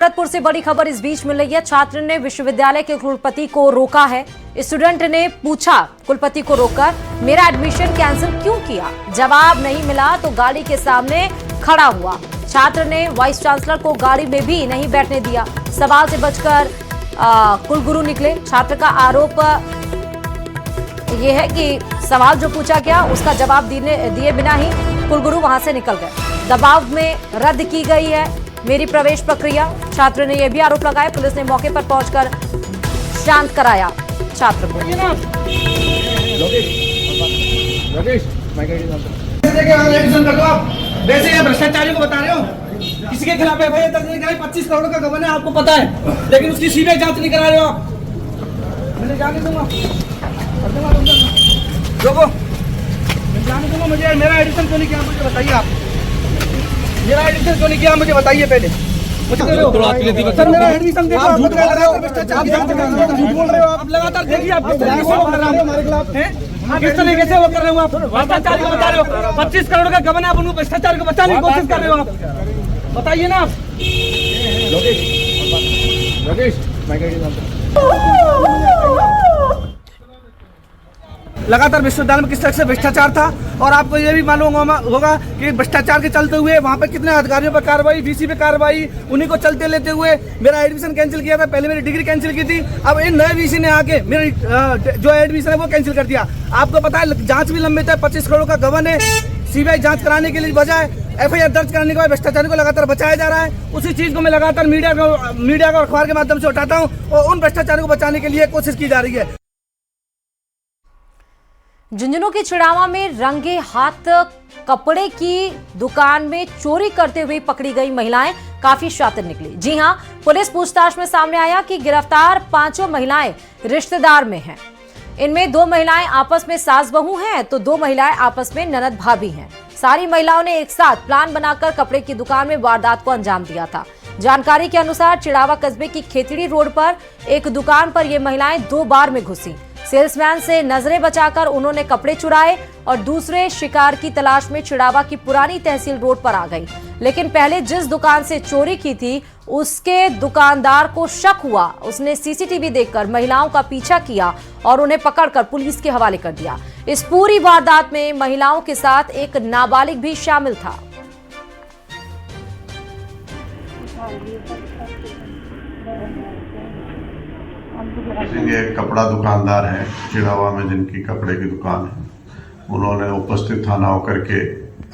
भरतपुर से बड़ी खबर इस बीच मिल रही है। छात्र ने विश्वविद्यालय के कुलपति को रोका है। स्टूडेंट ने पूछा कुलपति को रोककर, मेरा एडमिशन कैंसिल क्यों किया? जवाब नहीं मिला तो गाड़ी के सामने खड़ा हुआ। छात्र ने वाइस चांसलर को गाड़ी में भी नहीं बैठने दिया। सवाल से बचकर कुलगुरु निकले। छात्र का आरोप यह है कि सवाल जो पूछा गया उसका जवाब दिए बिना ही कुलगुरु वहां से निकल गए। दबाव में रद्द की गई है मेरी प्रवेश प्रक्रिया। छात्र ने यह भी आरोप लगाया। पुलिस ने मौके पर पहुंचकर शांत कराया छात्र को। वैसे ये भ्रष्टाचारी को बता रहे हो, किसी के खिलाफ एफआईआर दर्ज नहीं कराई। 25 करोड़ का गबन है, आपको पता है, लेकिन उसकी सीबीआई जांच नहीं करा रहे हो आप। मैंने जाने दूंगा, रोको, मैं जाने दूंगा। मुझे मेरा एडिशन क्यों नहीं किया मुझे बताइए आप। मेरा एडमिशन क्यों नहीं किया मुझे बताइए पहले। मुझे सर मेरा एडमिशन देखो, आप झूठ बोल रहे हो, झूठ बोल रहे हो आप। लगातार देखिए आप किस तरीके से वो कर रहे हो हमारे खिलाफ हैं, किस तरीके से वो कर रहे हो आप। भ्रष्टाचार को बता रहे हो, 25 करोड़ का गबन है, आप उनको भ्रष्टाचार को बचाने की कोशिश कर रहे हो आप। बताइए ना आप। लगातार विश्वविद्यालय में किस तरह से भ्रष्टाचार था, और आपको ये भी मालूम होगा कि भ्रष्टाचार के चलते हुए वहाँ पे कितने अधिकारियों पर कार्रवाई, वीसी पे कार्रवाई, उन्हीं को चलते लेते हुए मेरा एडमिशन कैंसिल किया था। पहले मेरी डिग्री कैंसिल की थी, अब इन नए वीसी ने आके मेरी जो एडमिशन है वो कैंसिल कर दिया। आपको पता है जांच भी लंबित है, 25 करोड़ का गबन है। सीबीआई जांच कराने के लिए बजाय एफआईआर दर्ज कराने के बाद भ्रष्टाचारी को लगातार बचाया जा रहा है। उसी चीज को मैं लगातार मीडिया को अखबार के माध्यम से उठाता हूँ और उन भ्रष्टाचारियों को बचाने के लिए कोशिश की जा रही है। झुंझुनू के चिड़ावा में रंगे हाथ कपड़े की दुकान में चोरी करते हुए पकड़ी गई महिलाएं काफी शातिर निकली। जी हां, पुलिस पूछताछ में सामने आया कि गिरफ्तार 5 महिलाएं रिश्तेदार में हैं। इनमें 2 महिलाएं आपस में सास बहू हैं तो 2 महिलाएं आपस में ननद भाभी हैं। सारी महिलाओं ने एक साथ प्लान बनाकर कपड़े की दुकान में वारदात को अंजाम दिया था। जानकारी के अनुसार चिड़ावा कस्बे की खेतड़ी रोड पर एक दुकान पर ये महिलाएं 2 बार में घुसी। सेल्समैन से नजरें बचाकर उन्होंने कपड़े चुराए और दूसरे शिकार की तलाश में चिड़ावा की पुरानी तहसील रोड पर आ गई। लेकिन पहले जिस दुकान से चोरी की थी उसके दुकानदार को शक हुआ। उसने सीसीटीवी देखकर महिलाओं का पीछा किया और उन्हें पकड़कर पुलिस के हवाले कर दिया। इस पूरी वारदात में महिलाओं के साथ एक नाबालिग भी शामिल था। एक कपड़ा दुकानदार है चिड़ावा में जिनकी कपड़े की दुकान है। उन्होंने उपस्थित थाना होकर के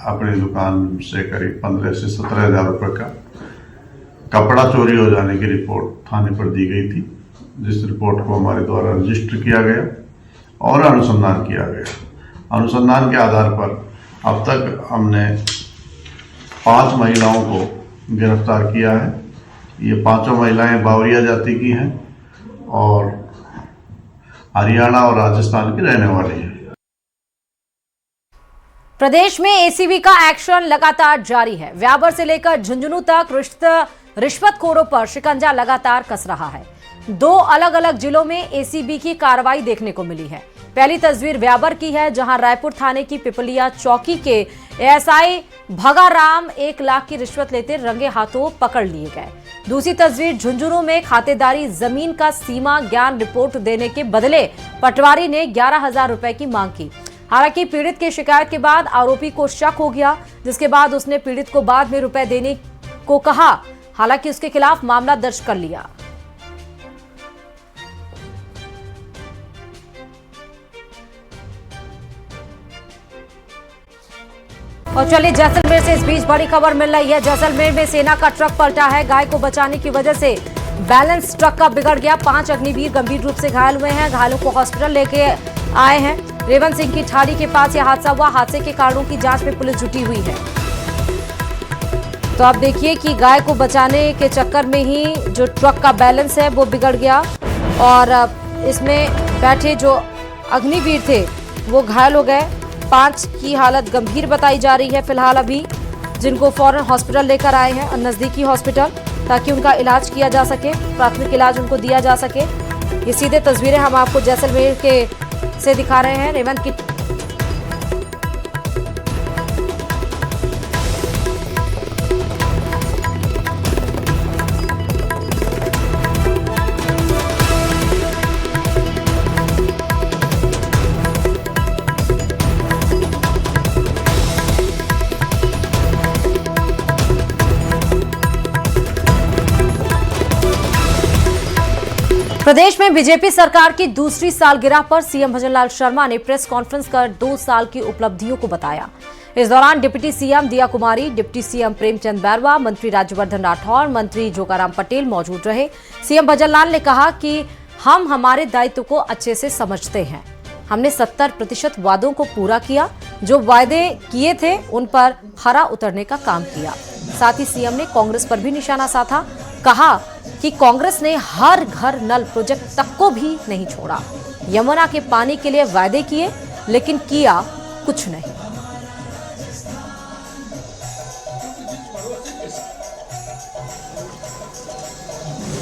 अपनी दुकान से करीब 15 से 17 हज़ार रुपये का कपड़ा चोरी हो जाने की रिपोर्ट थाने पर दी गई थी, जिस रिपोर्ट को हमारे द्वारा रजिस्टर किया गया और अनुसंधान किया गया। अनुसंधान के आधार पर अब तक हमने 5 महिलाओं को गिरफ्तार किया है। ये 5 महिलाएं बावरिया जाति की हैं और हरियाणा और राजस्थान की रहने वाली है। प्रदेश में एसीबी का एक्शन लगातार जारी है। व्याबर से लेकर झुंझुनू तक रिश्वतखोरों पर शिकंजा लगातार कस रहा है। 2 अलग अलग जिलों में एसीबी की कार्रवाई देखने को मिली है। पहली तस्वीर व्याबर की है, जहां रायपुर थाने की पिपलिया चौकी के एएसआई भगाराम 1 लाख की रिश्वत लेते रंगे हाथों पकड़ लिए गए। दूसरी तस्वीर झुंझुनू में खातेदारी जमीन का सीमा ज्ञान रिपोर्ट देने के बदले पटवारी ने 11,000 रुपए की मांग की। हालांकि पीड़ित की शिकायत के बाद आरोपी को शक हो गया, जिसके बाद उसने पीड़ित को बाद में रुपए देने को कहा। हालांकि उसके खिलाफ मामला दर्ज कर लिया। और चलिए जैसलमेर से इस बीच बड़ी खबर मिल रही है। जैसलमेर में सेना का ट्रक पलटा है। गाय को बचाने की वजह से बैलेंस ट्रक का बिगड़ गया। 5 अग्निवीर गंभीर रूप से घायल हुए हैं। घायलों को हॉस्पिटल लेके आए हैं। रेवंत सिंह की ठाड़ी के पास यह हादसा हुआ। हादसे के कारणों की जांच में पुलिस जुटी हुई है। तो आप देखिए कि गाय को बचाने के चक्कर में ही जो ट्रक का बैलेंस है वो बिगड़ गया और इसमें बैठे जो अग्निवीर थे वो घायल हो गए। 5 की हालत गंभीर बताई जा रही है फिलहाल अभी, जिनको फौरन हॉस्पिटल लेकर आए हैं, नजदीकी हॉस्पिटल, ताकि उनका इलाज किया जा सके, प्राथमिक इलाज उनको दिया जा सके। ये सीधे तस्वीरें हम आपको जैसलमेर के से दिखा रहे हैं। रेवंत की प्रदेश में बीजेपी सरकार की दूसरी सालगिरह पर सीएम भजनलाल शर्मा ने प्रेस कॉन्फ्रेंस कर 2 साल की उपलब्धियों को बताया। इस दौरान डिप्टी सीएम दिया कुमारी, डिप्टी सीएम प्रेमचंद बैरवा, मंत्री राज्यवर्धन राठौर, मंत्री जोगाराम पटेल मौजूद रहे। सीएम भजनलाल ने कहा कि हम हमारे दायित्व को अच्छे से समझते हैं। हमने 70% वादों को पूरा किया, जो वायदे किए थे उन पर खरा उतरने का काम किया। साथ ही सीएम ने कांग्रेस पर भी निशाना साधा, कहा कि कांग्रेस ने हर घर नल प्रोजेक्ट तक को भी नहीं छोड़ा। यमुना के पानी के लिए वायदे किए, लेकिन किया कुछ नहीं।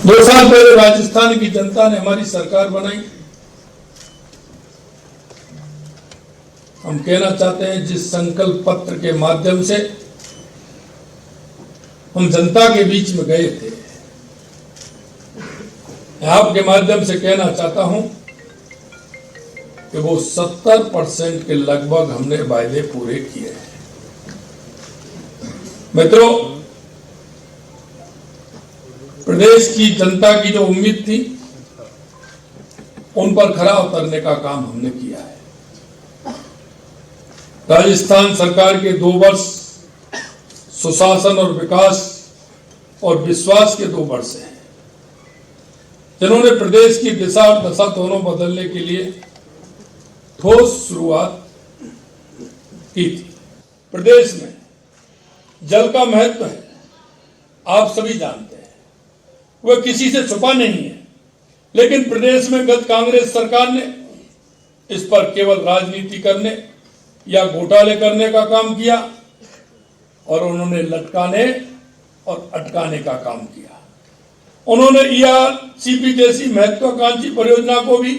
दो साल पहले राजस्थान की जनता ने हमारी सरकार बनाई। हम कहना चाहते हैं, जिस संकल्प पत्र के माध्यम से हम जनता के बीच में गए थे, आपके माध्यम से कहना चाहता हूं कि वो 70% के लगभग हमने वायदे पूरे किए हैं। मित्रों, प्रदेश की जनता की जो उम्मीद थी, उन पर खरा उतरने का काम हमने किया है। राजस्थान सरकार के 2 वर्ष सुशासन और विकास और विश्वास के 2 वर्ष हैं, जिन्होंने प्रदेश की दिशा और दशा दोनों बदलने के लिए ठोस शुरुआत की थी। प्रदेश में जल का महत्व है, आप सभी जानते हैं, वह किसी से छुपा नहीं है। लेकिन प्रदेश में गत कांग्रेस सरकार ने इस पर केवल राजनीति करने या घोटाले करने का काम किया और उन्होंने लटकाने और अटकाने का काम किया। उन्होंने ईआरसीपी जैसी महत्वाकांक्षी परियोजना को भी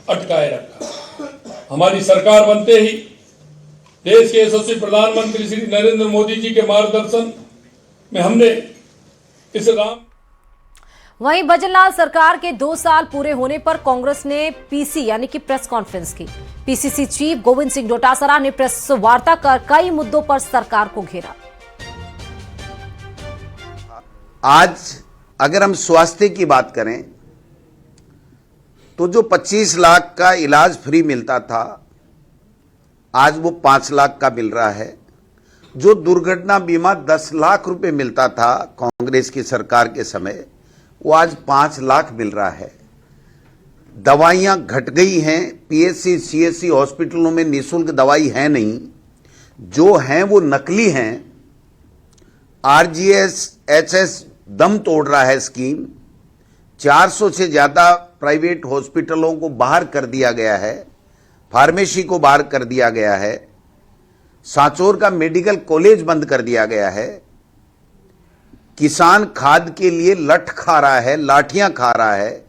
अटकाए रखा। हमारी सरकार बनते ही देश के यशस्वी प्रधानमंत्री श्री नरेंद्र मोदी जी के मार्गदर्शन में हमने इस वहीं भजनलाल सरकार के 2 साल पूरे होने पर कांग्रेस ने पीसी यानी कि प्रेस कॉन्फ्रेंस की। पीसीसी चीफ गोविंद सिंह डोटासरा ने प्रेस वार्ता कर कई मुद्दों पर सरकार को घेरा। आज अगर हम स्वास्थ्य की बात करें तो जो 25 लाख का इलाज फ्री मिलता था, आज वो 5 लाख का मिल रहा है। जो दुर्घटना बीमा 10 लाख रुपए मिलता था कांग्रेस की सरकार के समय, वो आज 5 लाख मिल रहा है। दवाइयां घट गई हैं, पीएचसी सीएचसी हॉस्पिटलों में निःशुल्क दवाई है नहीं, जो हैं वो नकली हैं। आरजीएस एचएस दम तोड़ रहा है स्कीम। 400 से ज्यादा प्राइवेट हॉस्पिटलों को बाहर कर दिया गया है, फार्मेसी को बाहर कर दिया गया है, सांचौर का मेडिकल कॉलेज बंद कर दिया गया है। किसान खाद के लिए लठ खा रहा है, लाठियां खा रहा है।